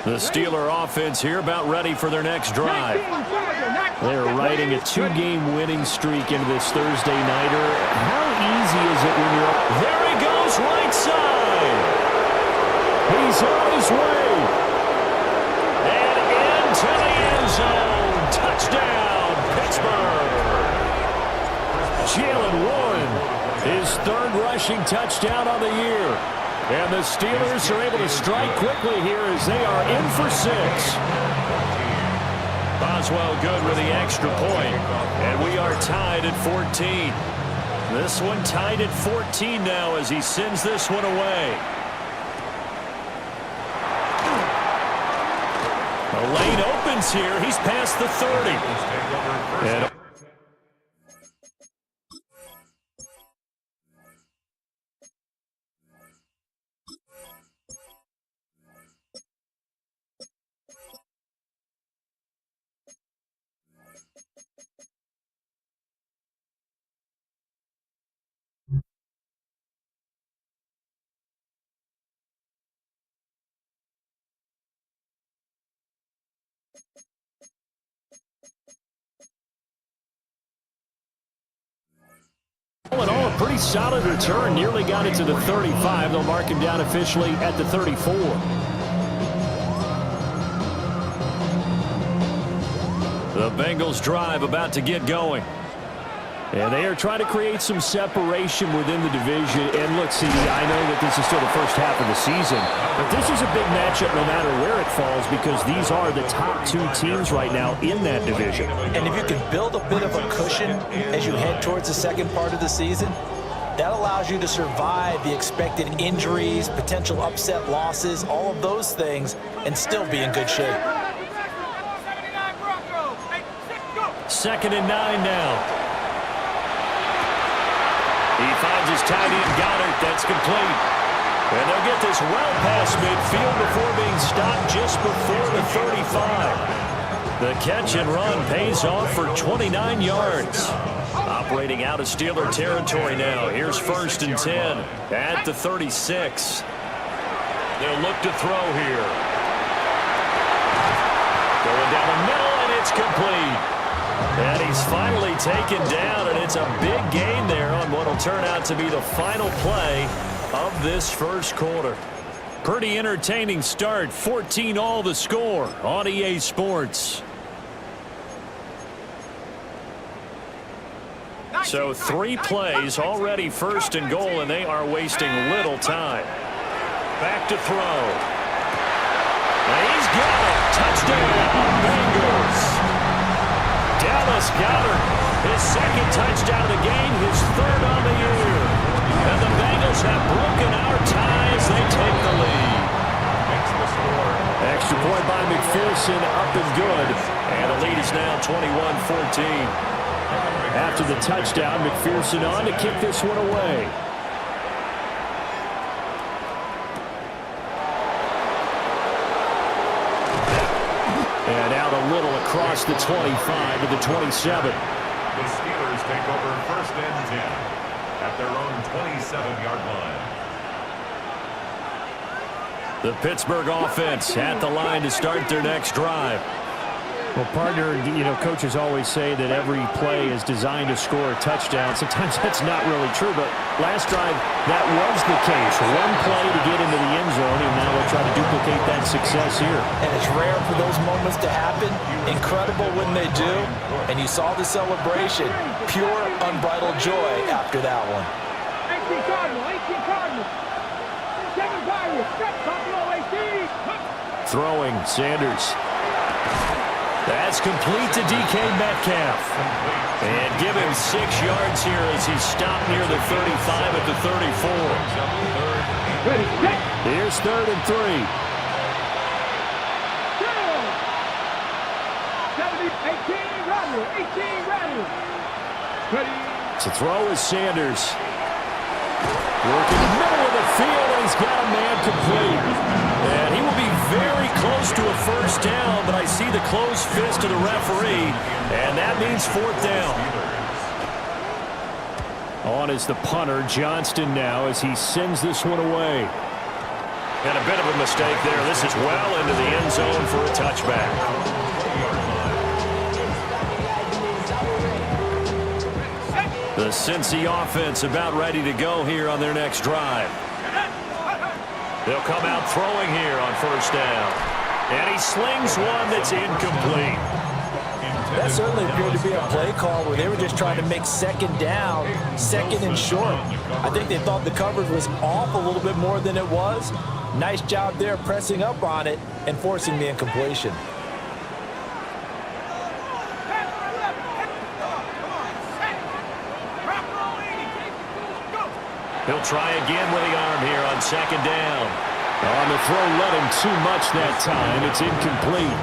The Steeler offense here about ready for their next drive. They're riding a 2-game winning streak into this Thursday nighter. How easy is it when you're up? There he goes, right side. He's on his way. And into the end zone. Touchdown, Pittsburgh. Jalen Warren, his 3rd rushing touchdown on the year. And the Steelers are able to strike quickly here as they are in for 6. Boswell good with the extra point. And we are tied at 14. This one tied at 14 now as he sends this one away. The lane opens here. He's past the 30. And all in all, a pretty solid return. Nearly got it to the 35. They'll mark him down officially at the 34. The Bengals drive about to get going. And they are trying to create some separation within the division. And look, CD, I know that this is still the first half of the season, but this is a big matchup no matter where it falls because these are the top 2 teams right now in that division. And if you can build a bit of a cushion as you head towards the second part of the season, that allows you to survive the expected injuries, potential upset losses, all of those things, and still be in good shape. 2nd and 9 now. He finds his tight end, Goddard. That's complete. And they'll get this well past midfield before being stopped just before the 35. The catch and run pays off for 29 yards. Operating out of Steeler territory now. Here's 1st and 10 at the 36. They'll look to throw here. Going down the middle, and it's complete. And he's finally taken down, and it's a big gain there on what will turn out to be the final play of this first quarter. Pretty entertaining start. 14-all the score on EA Sports. So 3 plays already 1st and goal, and they are wasting little time. Back to throw. And he's got it. Touchdown, Bengals. Dallas Goddard, his 2nd touchdown of the game, his 3rd on the year. And the Bengals have broken our ties. They take the lead. Extra point by McPherson, up and good. And the lead is now 21-14. After the touchdown, McPherson on to kick this one away. And out a little across the 25 to the 27. The Steelers take over 1st and 10 at their own 27-yard line. The Pittsburgh offense at the line to start their next drive. Well, partner, you know, coaches always say that every play is designed to score a touchdown. Sometimes that's not really true, but last drive, that was the case. One play to get into the end zone, and now they'll try to duplicate that success here. And it's rare for those moments to happen. Incredible when they do. And you saw the celebration. Pure, unbridled joy after that one. 18 Cardinal, 18 Cardinal. 7 Pirates, Buffalo 18. Throwing, Sanders. That's complete to DK Metcalf. And give him 6 yards here as he's stopped near the 35 at the 34. Here's 3rd and 3. 18 Rodney, 18 Rodney. To throw is Sanders. Working the middle of the field, and he's got a man complete. And he will be very close to a 1st down, but I see the closed fist of the referee, and that means 4th down. On is the punter, Johnston now, as he sends this one away. And a bit of a mistake there. This is well into the end zone for a touchback. The Cincy offense about ready to go here on their next drive. They'll come out throwing here on first down. And he slings one that's incomplete. That certainly appeared to be a play call where they were just trying to make second down, second and short. I think they thought the coverage was off a little bit more than it was. Nice job there pressing up on it and forcing the incompletion. He'll try again with the arm here on second down. On the throw, let him too much that time. It's incomplete.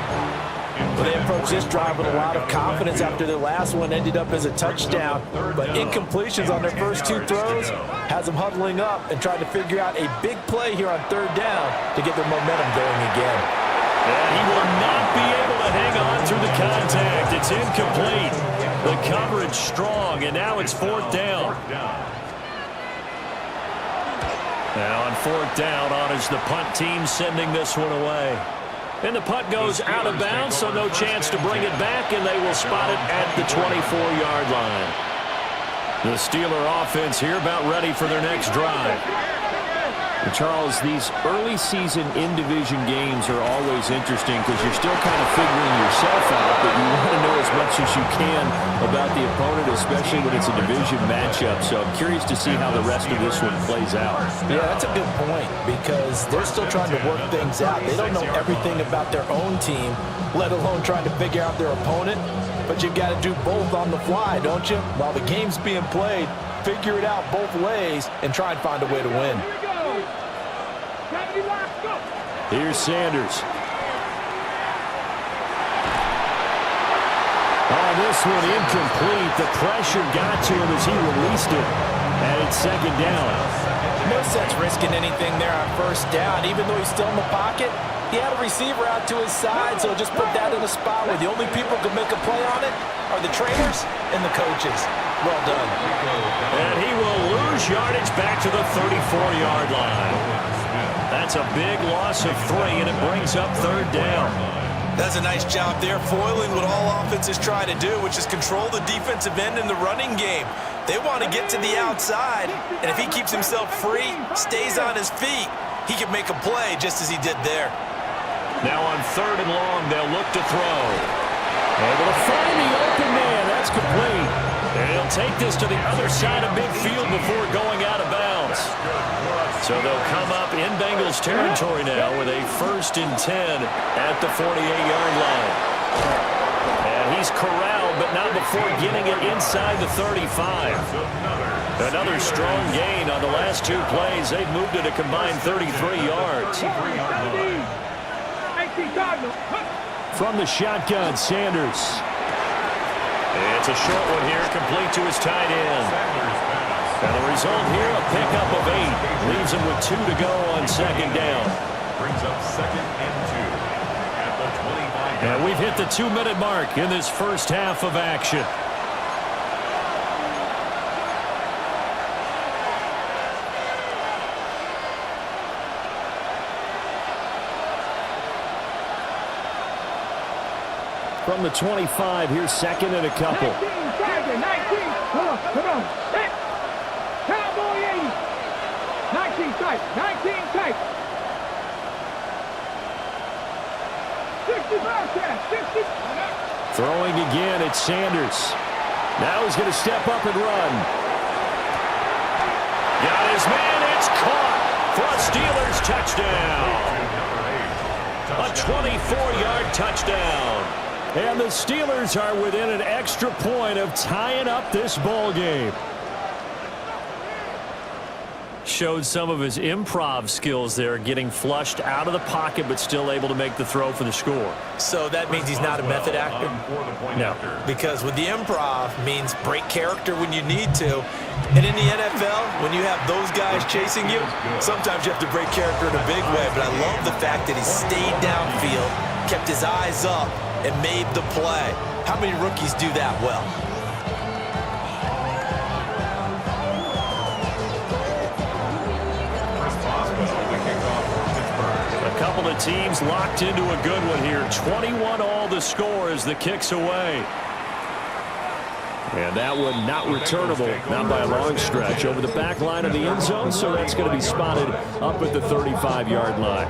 Well, they approached this drive with a lot of confidence after their last one ended up as a touchdown. But incompletions on their first two throws has them huddling up and trying to figure out a big play here on third down to get their momentum going again. And he will not be able to hang on through the contact. It's incomplete. The coverage strong, and now it's fourth down. Now on fourth down, on is the punt team sending this one away. And the punt goes out of bounds, so no chance to bring it back, and they will spot it at the 24-yard line. The Steeler offense here about ready for their next drive. Charles, these early season in-division games are always interesting because you're still kind of figuring yourself out, but you want to know as much as you can about the opponent, especially when it's a division matchup. So I'm curious to see how the rest of this one plays out. Yeah, that's a good point because they're still trying to work things out. They don't know everything about their own team, let alone trying to figure out their opponent. But you've got to do both on the fly, don't you? While the game's being played, figure it out both ways and try and find a way to win. Here's Sanders. Oh, this one incomplete. The pressure got to him as he released it. And it's second down. No sense risking anything there on first down. Even though he's still in the pocket, he had a receiver out to his side, so just put that in a spot where the only people who can make a play on it are the trainers and the coaches. Well done. And he will lose yardage back to the 34-yard line. That's a big loss of 3, and it brings up third down. That's a nice job there, foiling what all offenses try to do, which is control the defensive end in the running game. They want to get to the outside, and if he keeps himself free, stays on his feet, he can make a play just as he did there. Now on third and long, they'll look to throw. Able to find the open man. That's complete. And he'll take this to the other side of midfield before going out of bounds. So they'll come up in Bengals territory now with a 1st and 10 at the 48-yard line. And he's corralled, but not before getting it inside the 35. Another strong gain on the last 2 plays. They've moved it a combined 33 yards. From the shotgun, Sanders. It's a short one here, complete to his tight end. And the result here, a pickup of 8. Leaves him with 2 to go on second down. Brings up 2nd and 2 at the 25. And we've hit the 2-minute mark in this first half of action. From the 25, here's second and a couple. 19, come on. Cowboy 80. 19 tight, 19 tight. 60. Throwing again, it's Sanders. Now he's going to step up and run. Got his man, it's caught for a Steelers touchdown. A 24-yard touchdown. And the Steelers are within an extra point of tying up this ball game. Showed some of his improv skills there, getting flushed out of the pocket but still able to make the throw for the score. So that means he's not a method actor? No. Because with the improv means break character when you need to. And in the NFL, when you have those guys chasing you, sometimes you have to break character in a big way. But I love the fact that he stayed downfield, kept his eyes up, and made the play. How many rookies do that well? couple of teams locked into a good one here. 21-all the score as the kick's away. And that one not returnable, not by a long stretch, over the back line of the end zone, so that's going to be spotted up at the 35-yard line.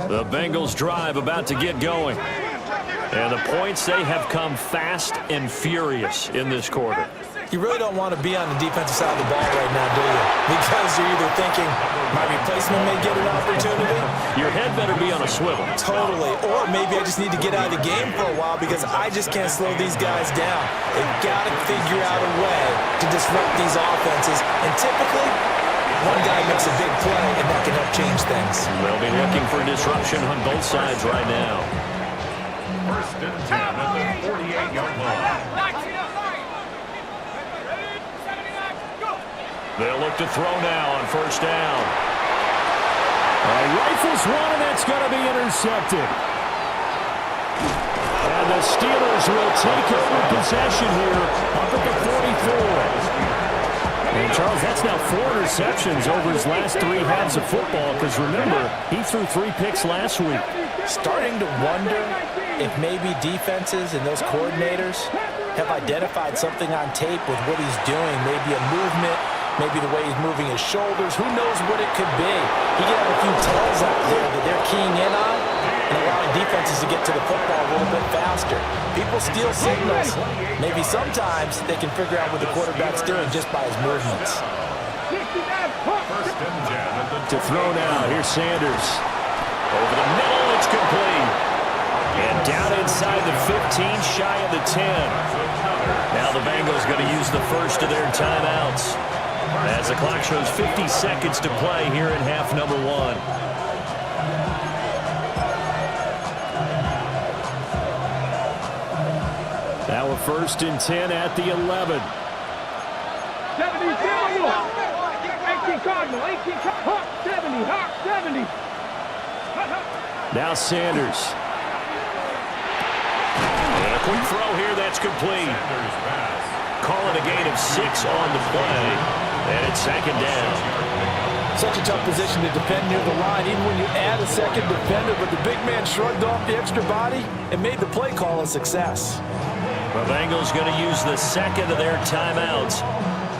The Bengals drive about to get going. And the points, they have come fast and furious in this quarter. You really don't want to be on the defensive side of the ball right now, do you? Because you're either thinking, my replacement may get an opportunity. Your head better be on a swivel. Totally. Or maybe I just need to get out of the game for a while because I just can't slow these guys down. They've got to figure out a way to disrupt these offenses. And typically, one guy makes a big play, and that can help change things. They'll be looking for disruption on both sides right now. First and 10 at the 48-yard line. They'll look to throw now on first down. Rifles one, and that's going to be intercepted. And the Steelers will take over possession here up at the 44. And, Charles, that's now 4 interceptions over his last 3 halves of football because, remember, he threw 3 picks last week. Starting to wonder if maybe defenses and those coordinators have identified something on tape with what he's doing, maybe a movement, maybe the way he's moving his shoulders. Who knows what it could be? He could have a few tells out there that they're keying in on and allowing defenses to get to the football a little bit faster. People steal signals. Maybe sometimes they can figure out what the quarterback's doing just by his movements. First and 10 To throw now, here's Sanders. Over the middle, it's complete. And down inside the 15, shy of the 10. Now the Bengals going to use the first of their timeouts, as the clock shows 50 seconds to play here in half number 1. Now a first and 10 at the 11. 70, 18 Cardinal, 18 Hawk 70, Hawk 70. Now Sanders. And a quick throw here, that's complete. Calling a gain of 6 on the play. And it's second down. Such a tough position to defend near the line, even when you add a second defender, but the big man shrugged off the extra body and made the play call a success. The Bengals going to use the second of their timeouts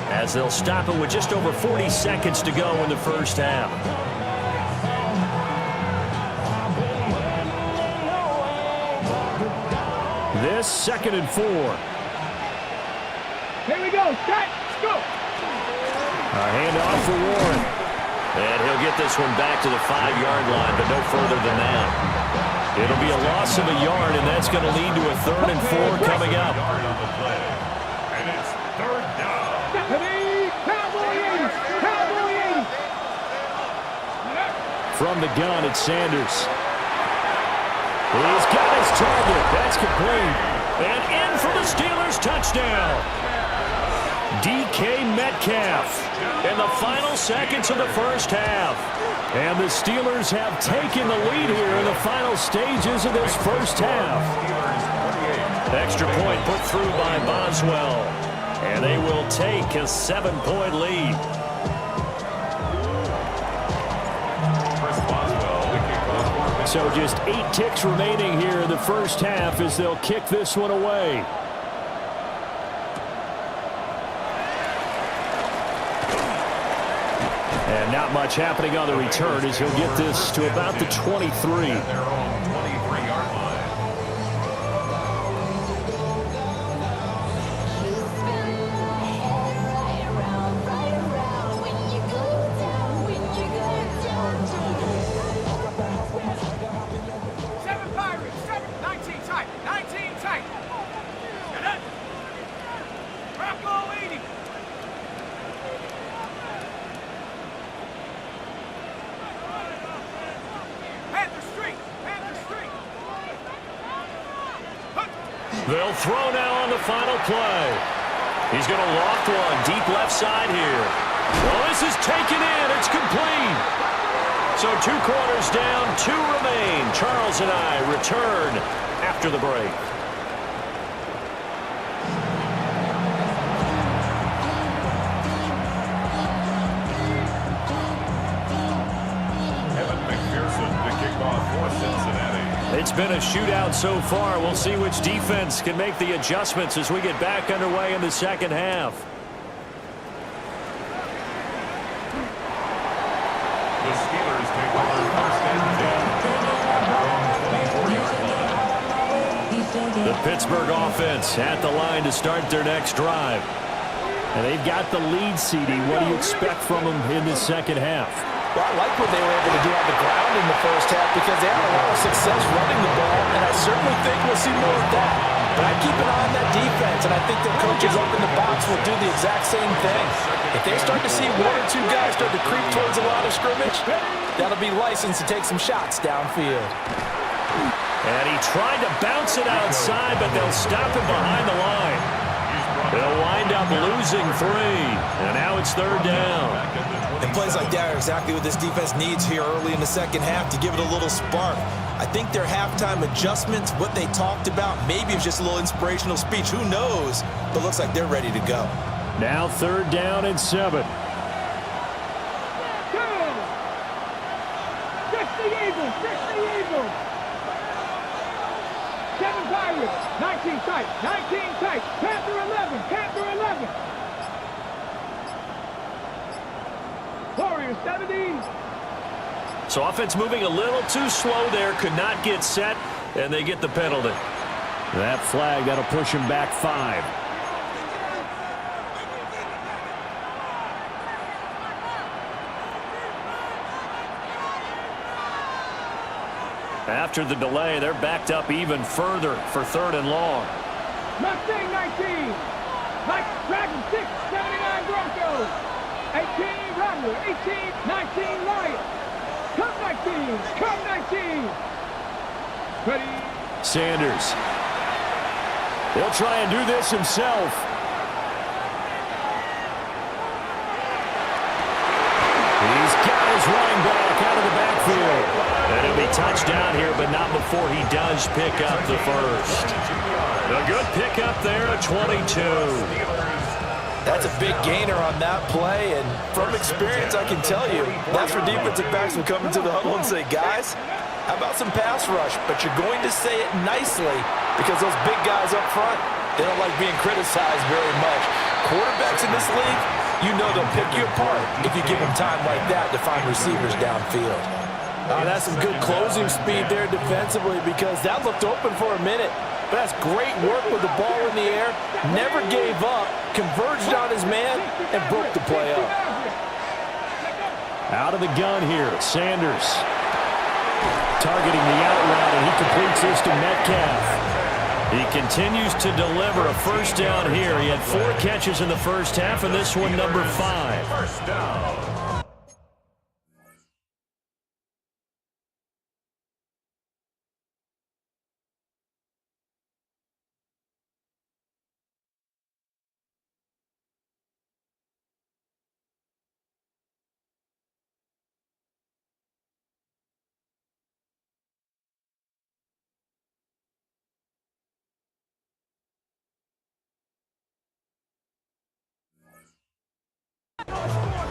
as they'll stop it with just over 40 seconds to go in the first half. This 2nd and 4. Here we go, set, go. A handoff for Warren. And he'll get this one back to the 5-yard line, but no further than that. It'll be a loss of a yard, and that's going to lead to a 3rd and 4 coming up. And it's 3rd down. Cowboy 80, Cowboy 80. From the gun, it's Sanders. He's got his target. That's complete. And in for the Steelers touchdown. DK Metcalf in the final seconds of the first half. And the Steelers have taken the lead here in the final stages of this first half. Extra point put through by Boswell. And they will take a 7-point lead. So just 8 ticks remaining here in the first half as they'll kick this one away. And not much happening on the return as he'll get this to about the 23. They'll throw now on the final play. He's going to loft one deep left side here. Well, this is taken in. It's complete. So 2 quarters down, 2 remain. Charles and I return after the break. It's been a shootout so far. We'll see which defense can make the adjustments as we get back underway in the second half. The Steelers take over first and 10. The Pittsburgh offense at the line to start their next drive. And they've got the lead, CD. What do you expect from them in this second half? Well, I like what they were able to do on the ground in the first half because they had a lot of success running the ball, and I certainly think we'll see more of that. But I keep an eye on that defense, and I think their coaches up in the box will do the exact same thing. If they start to see one or two guys start to creep towards the line of scrimmage, that'll be license to take some shots downfield. And he tried to bounce it outside, but they'll stop him behind the line. They'll wind up losing 3, and now it's third down. And plays like that are exactly what this defense needs here early in the second half to give it a little spark. I think their halftime adjustments, what they talked about, maybe it's just a little inspirational speech. Who knows? But looks like they're ready to go. Now third down and 7. Fix the Eagles. Fix the Eagles. 7 Pirates. 19 tight. 19 tight. Panther 11. Panther 11. Warriors 70. So offense moving a little too slow there. Could not get set, and they get the penalty. That flag, that'll push him back 5. After the delay, they're backed up even further for third and long. Mustang 19. Mike Dragon 6. 79 Broncos. 18 Rattler. 18. 19 Lions. Come 19. Come 19. Ready. Sanders. He'll try and do this himself. He's got his running back out of the backfield. And he'll be touchdown here, but not before he does pick up the first. A good pickup there at 22. That's a big gainer on that play, and from experience, I can tell you, that's where defensive backs will come into the huddle and say, guys, how about some pass rush? But you're going to say it nicely because those big guys up front, they don't like being criticized very much. Quarterbacks in this league, you know they'll pick you apart if you give them time like that to find receivers downfield. That's some good closing speed there defensively because that looked open for a minute. But that's great work with the ball in the air. Never gave up, converged on his man, and broke the play up. Out of the gun here, Sanders. Targeting the out route, and he completes this to Metcalf. He continues to deliver a first down here. He had 4 catches in the first half, and this one number 5. First down.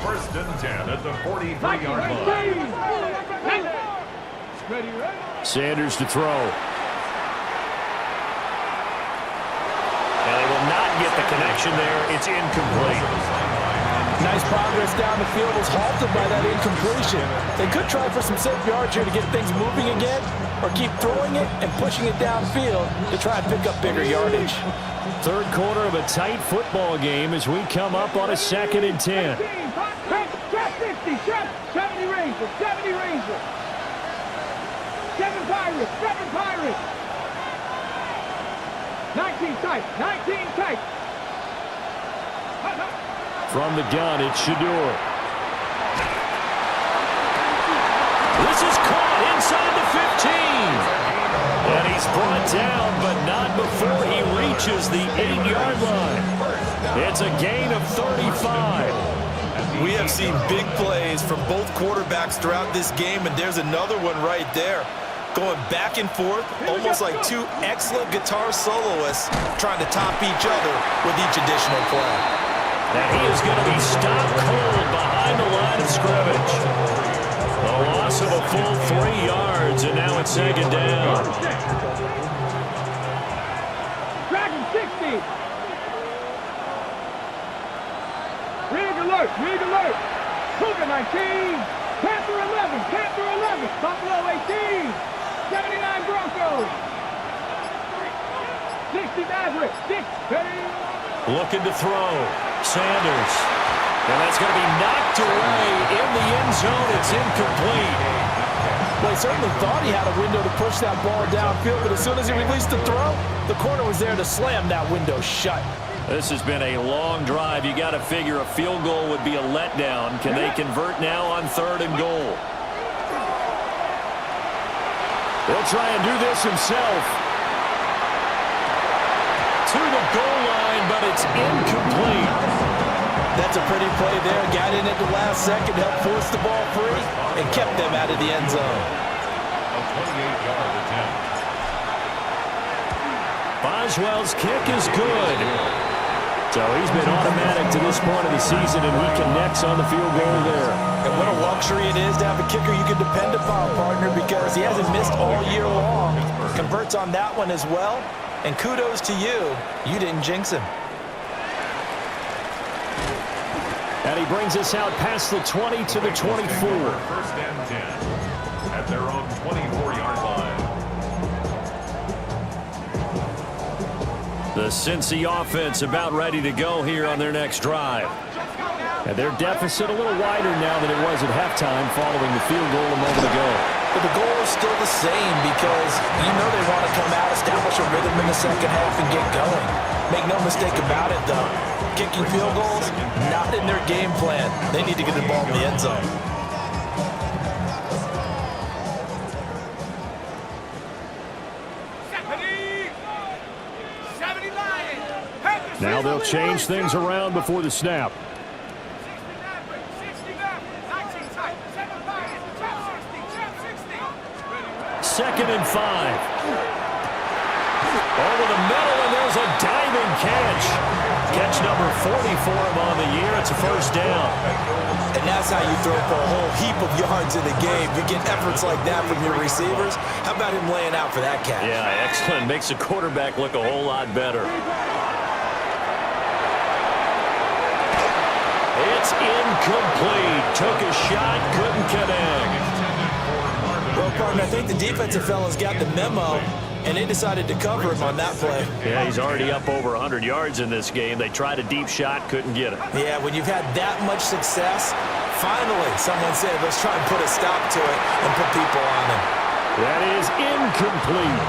First and 10 at the 43-yard line. Ready, ready. Sanders to throw. And they will not get the connection there. It's incomplete. Nice progress down the field was halted by that incompletion. They could try for some safe yards here to get things moving again, or keep throwing it and pushing it downfield to try and pick up bigger yardage. Third quarter of a tight football game as we come up on a 2nd and 10. Trap 50, trap 70 Rangers, 70 Rangers. 7 Pirates, 7 Pirates. 19 tight, 19 tight. From the gun, it's Shador. This is caught inside the 15. And he's brought down, but not before he reaches the 8-yard line. It's a gain of 35. We have seen big plays from both quarterbacks throughout this game, and there's another one right there. Going back and forth, almost like 2 excellent guitar soloists trying to top each other with each additional play. And he is going to be stopped cold behind the line of scrimmage. A loss of a full 3 yards, and now it's second down. Dragon 60. Rig alert, rig alert. Cougar 19. Panther 11, Panther 11. Buffalo 18. 79 Broncos. 60 Maverick, 60. Looking to throw. Sanders. And that's going to be knocked away in the end zone. It's incomplete. Well, he certainly thought he had a window to push that ball downfield, but as soon as he released the throw, the corner was there to slam that window shut. This has been a long drive. You got to figure a field goal would be a letdown. Can they convert now on 3rd and goal? He'll try and do this himself. To the goal line, but it's incomplete. That's a pretty play there. Got in at the last second, helped force the ball free, and kept them out of the end zone. A 28-yard attempt. Boswell's kick is good. So he's been automatic to this point of the season, and he connects on the field goal there. And what a luxury it is to have a kicker you can depend upon, partner, because he hasn't missed all year long. Converts on that one as well. And kudos to you. You didn't jinx him. And he brings us out past the 20 to the 24. 1st and 10 at their own 24-yard line. The Cincy offense about ready to go here on their next drive. And their deficit a little wider now than it was at halftime following the field goal a moment ago. But the goal is still the same because you know they want to come out, establish a rhythm in the second half, and get going. Make no mistake about it, though. Kicking field goals, not in their game plan. They need to get the ball in the end zone. Now they'll change things around before the snap. 2nd and 5. Over the middle, and there's a diving catch. Catch number 40 for him on the year. It's a 1st down. And that's how you throw for a whole heap of yards in the game. You get efforts like that from your receivers. How about him laying out for that catch? Yeah, excellent. Makes the quarterback look a whole lot better. It's incomplete. Took a shot, couldn't connect. Well, partner, I think the defensive fellas got the memo, and they decided to cover him on that play. Yeah, he's already up over 100 yards in this game. They tried a deep shot, couldn't get it. Yeah, when you've had that much success, finally someone said, let's try and put a stop to it and put people on him. That is incomplete.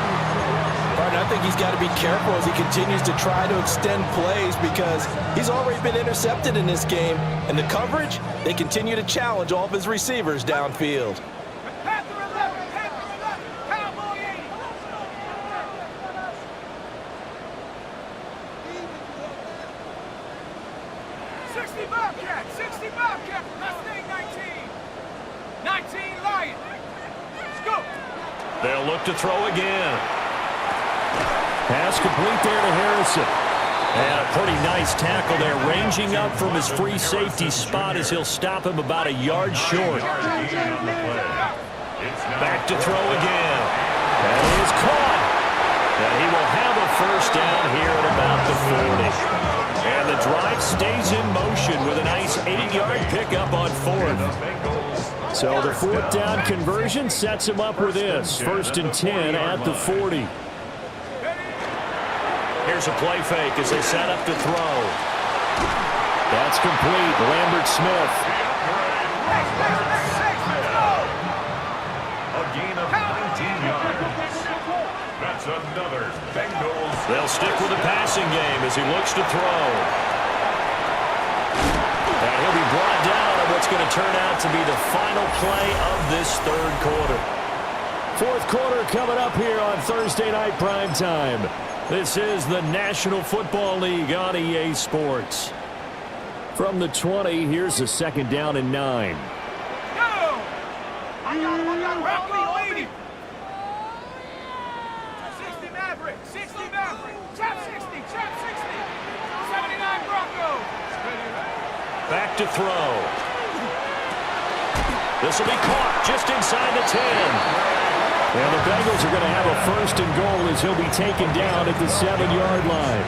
Partner, I think he's got to be careful as he continues to try to extend plays because he's already been intercepted in this game. And the coverage, they continue to challenge all of his receivers downfield. They'll look to throw again. Pass complete there to Harrison. And a pretty nice tackle there, ranging up from his free safety spot as he'll stop him about a yard short. Back to throw again. That is caught. And he will have a 1st down here at about the 40. And the drive stays in motion with a nice 8-yard pickup on 4th. So the 4th down conversion sets him up with this. 1st and 10 at the 40. Here's a play fake as they set up to throw. That's complete. Lambert Smith. A gain of 19 yards. That's another Bengals. They'll stick with the passing game as he looks to throw. And he'll be brought down on what's going to turn out to be the final play of this 3rd quarter. 4th quarter coming up here on Thursday Night Primetime. This is the National Football League on EA Sports. From the 20, here's a 2nd down and 9. Back to throw. This will be caught just inside the 10. And the Bengals are going to have a first and goal as he'll be taken down at the 7-yard line.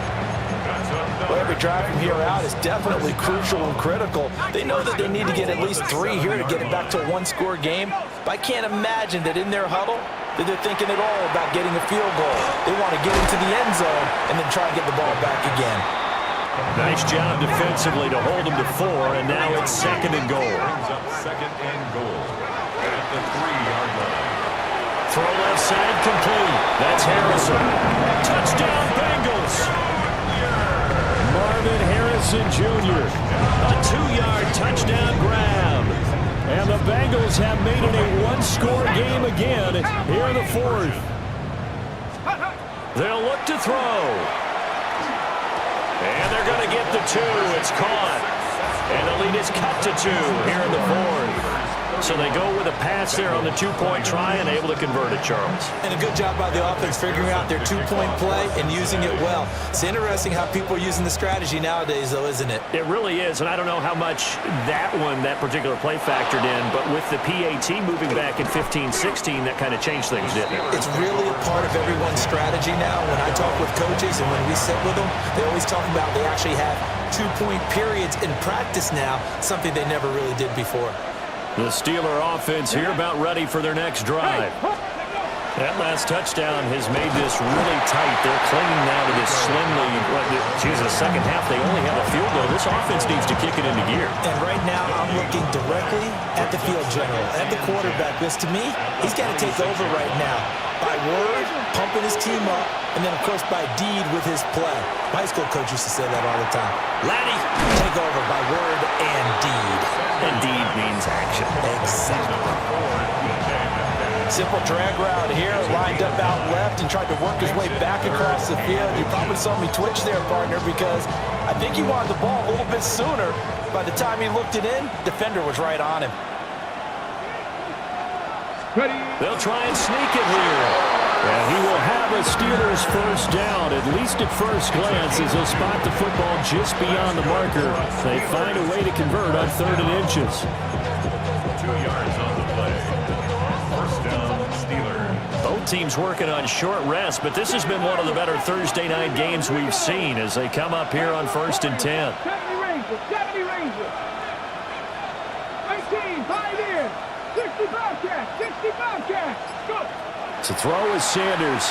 Well, every drive from here out is definitely crucial and critical. They know that they need to get at least 3 here to get it back to a one-score game. But I can't imagine that in their huddle that they're thinking at all about getting a field goal. They want to get into the end zone and then try and get the ball back again. Nice job defensively to hold them to 4, and now it's second and goal. Brings up second and goal at the 3-yard line. Throw left side complete. That's Harrison. Touchdown Bengals. Marvin Harrison Jr. A 2-yard touchdown grab. And the Bengals have made it a one-score game again here in the 4th. They'll look to throw. And they're going to get the 2. It's caught. And the lead is cut to 2 here in the 4th. So they go with a pass there on the 2-point try and able to convert it, Charles. And a good job by the offense figuring out their 2-point play and using it well. It's interesting how people are using the strategy nowadays, though, isn't it? It really is, and I don't know how much that particular play factored in, but with the PAT moving back in 15-16, that kind of changed things, didn't it? It's really a part of everyone's strategy now. When I talk with coaches and when we sit with them, they always talk about they actually have 2-point periods in practice now, something they never really did before. The Steeler offense here about ready for their next drive. That last touchdown has made this really tight. They're clinging now to this slim lead. The second half, they only have a field goal. This offense needs to kick it into gear. And right now, I'm looking directly at the field general, at the quarterback. Because to me, he's got to take over right now. By word, pumping his team up, and then, of course, by deed with his play. My high school coach used to say that all the time. Laddie, take over by word and deed. And deed means action. Exactly. Simple drag route here, lined up out left and tried to work his way back across the field. You probably saw me twitch there, partner, because I think he wanted the ball a little bit sooner. By the time he looked it in, defender was right on him. They'll try and sneak it here. And he will have a Steelers first down, at least at first glance, as he'll spot the football just beyond the marker. They find a way to convert on 3rd and inches. 2 yards on the play. First down, Steelers. Both teams working on short rest, but this has been one of the better Thursday night games we've seen as they come up here on 1st and 10. 70 Rangers. 19, 5 in. 60 Bobcats, 60 Bobcats. Go. To throw is Sanders.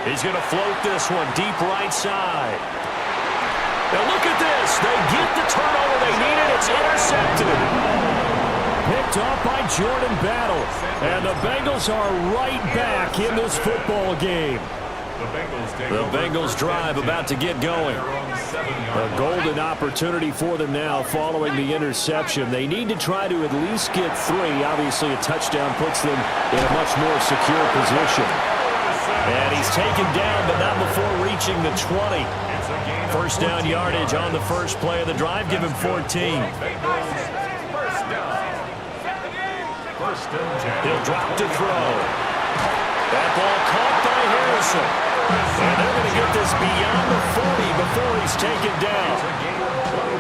He's going to float this one deep right side. Now look at this. They get the turnover they needed. It's intercepted. Picked off by Jordan Battle. And the Bengals are right back in this football game. The Bengals drive about to get going. A golden opportunity for them now following the interception. They need to try to at least get 3. Obviously, a touchdown puts them in a much more secure position. And he's taken down, but not before reaching the 20. First down yardage on the first play of the drive. Give him 14. He'll drop to throw. That ball caught by Harrison. And they're going to get this beyond the 40 before he's taken down.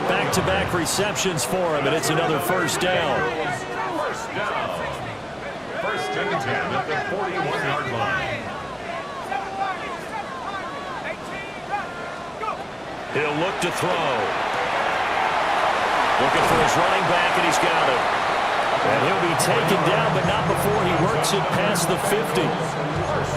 Back-to-back receptions for him, and it's another first down. First and 10 at the 41-yard line. He'll look to throw. Looking for his running back, and he's got it. And he'll be taken down, but not before he works it past the 50.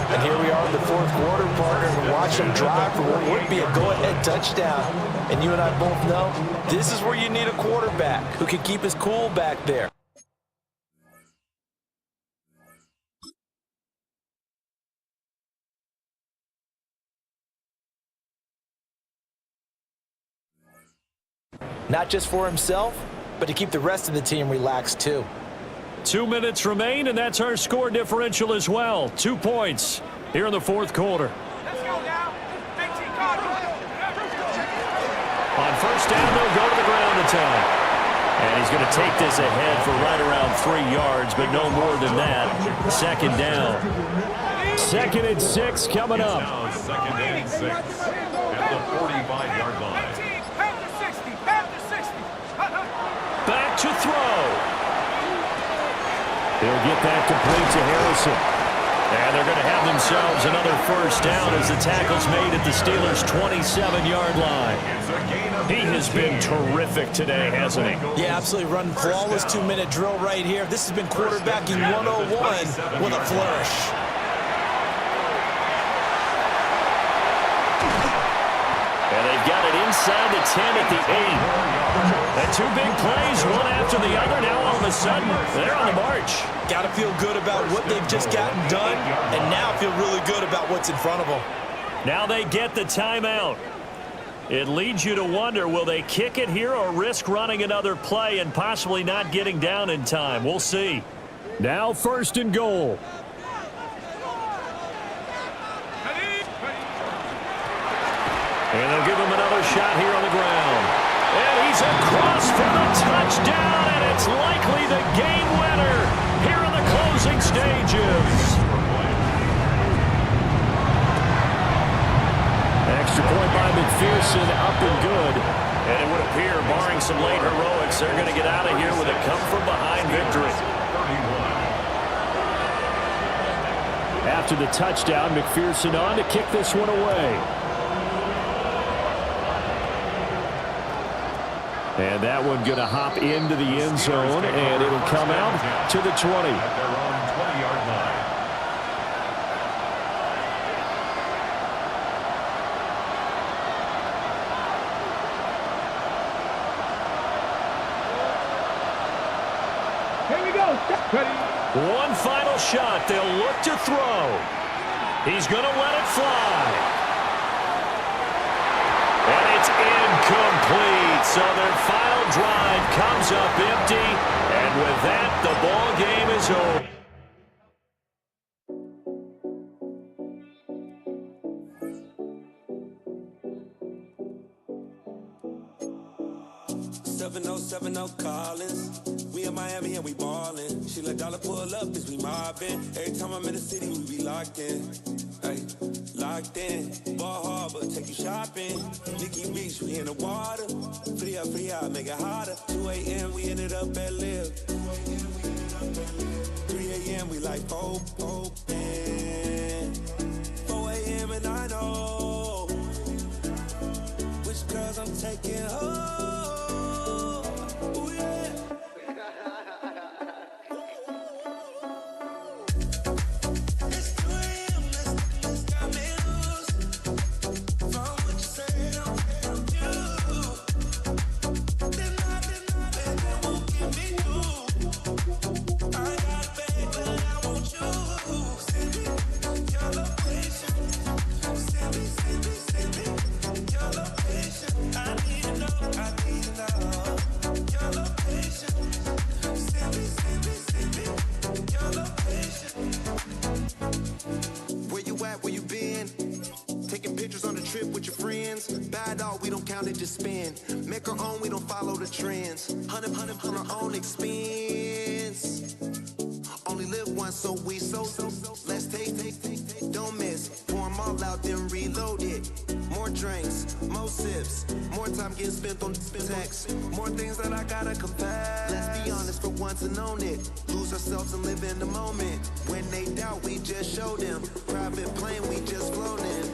And here we are in the 4th quarter, partner, and watch him drive for what would be a go-ahead touchdown. And you and I both know this is where you need a quarterback who can keep his cool back there. Not just for himself, but to keep the rest of the team relaxed too. 2 minutes remain, and that's our score differential as well. 2 points here in the 4th quarter. Let's go now. 19 On first down, they'll go to the ground attack. And he's going to take this ahead for right around 3 yards, but no more than that. Second down. 2nd and 6 coming up. Now 2nd and 6 at the 45-yard line. Back to throw. He'll get that complete to Harrison. And they're going to have themselves another first down as the tackle's made at the Steelers' 27-yard line. He has been terrific today, hasn't he? Yeah, absolutely. Running flawless 2-minute drill right here. This has been quarterbacking 101 with a flourish. And they've got it inside the 10 at the 8. And two big plays, one after the other. Now all of a sudden, they're on the march. Got to feel good about what they've just gotten done, and now feel really good about what's in front of them. Now they get the timeout. It leads you to wonder, will they kick it here or risk running another play and possibly not getting down in time? We'll see. Now first and goal. And they'll give him another shot here on the ground. And he's across for the touchdown, and it's likely the game winner here in the closing stages. Extra point by McPherson, up and good. And it would appear, barring some late heroics, they're going to get out of here with a come-from-behind victory. After the touchdown, McPherson on to kick this one away. And that one going to hop into the end zone, and it'll come out to the 20. At their own 20-yard line. Here we go. Ready. One final shot. They'll look to throw. He's going to let it fly. And it's incomplete. So their final drive comes up empty. And with that, the ball game is over. 7070 Collins. We in Miami and we ballin'. She let dollar pull up, bitch, we mobbin'. Every time I'm in the city, we be locked in. Ay, locked in. Ball Harbor, take you shopping. Nikki Beach, we in the water. Free up, make it hotter. 2 a.m., we ended up at Live. 3 a.m., we like Pope. 4 a.m. and I know which girls I'm taking home. Just spin, make our own, we don't follow the trends. 100 on our own expense. Only live once, so we so let's take, don't miss. Pour 'em all out, then reload it. More drinks, more sips, more time getting spent on text. More things that I gotta confess. Let's be honest for once and own it. Lose ourselves and live in the moment. When they doubt, we just show them. Private plane, we just flown in.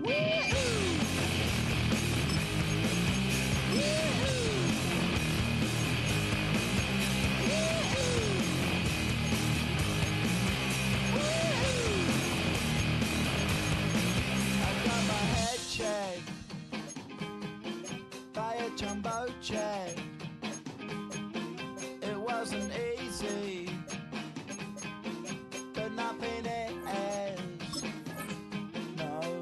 Woo!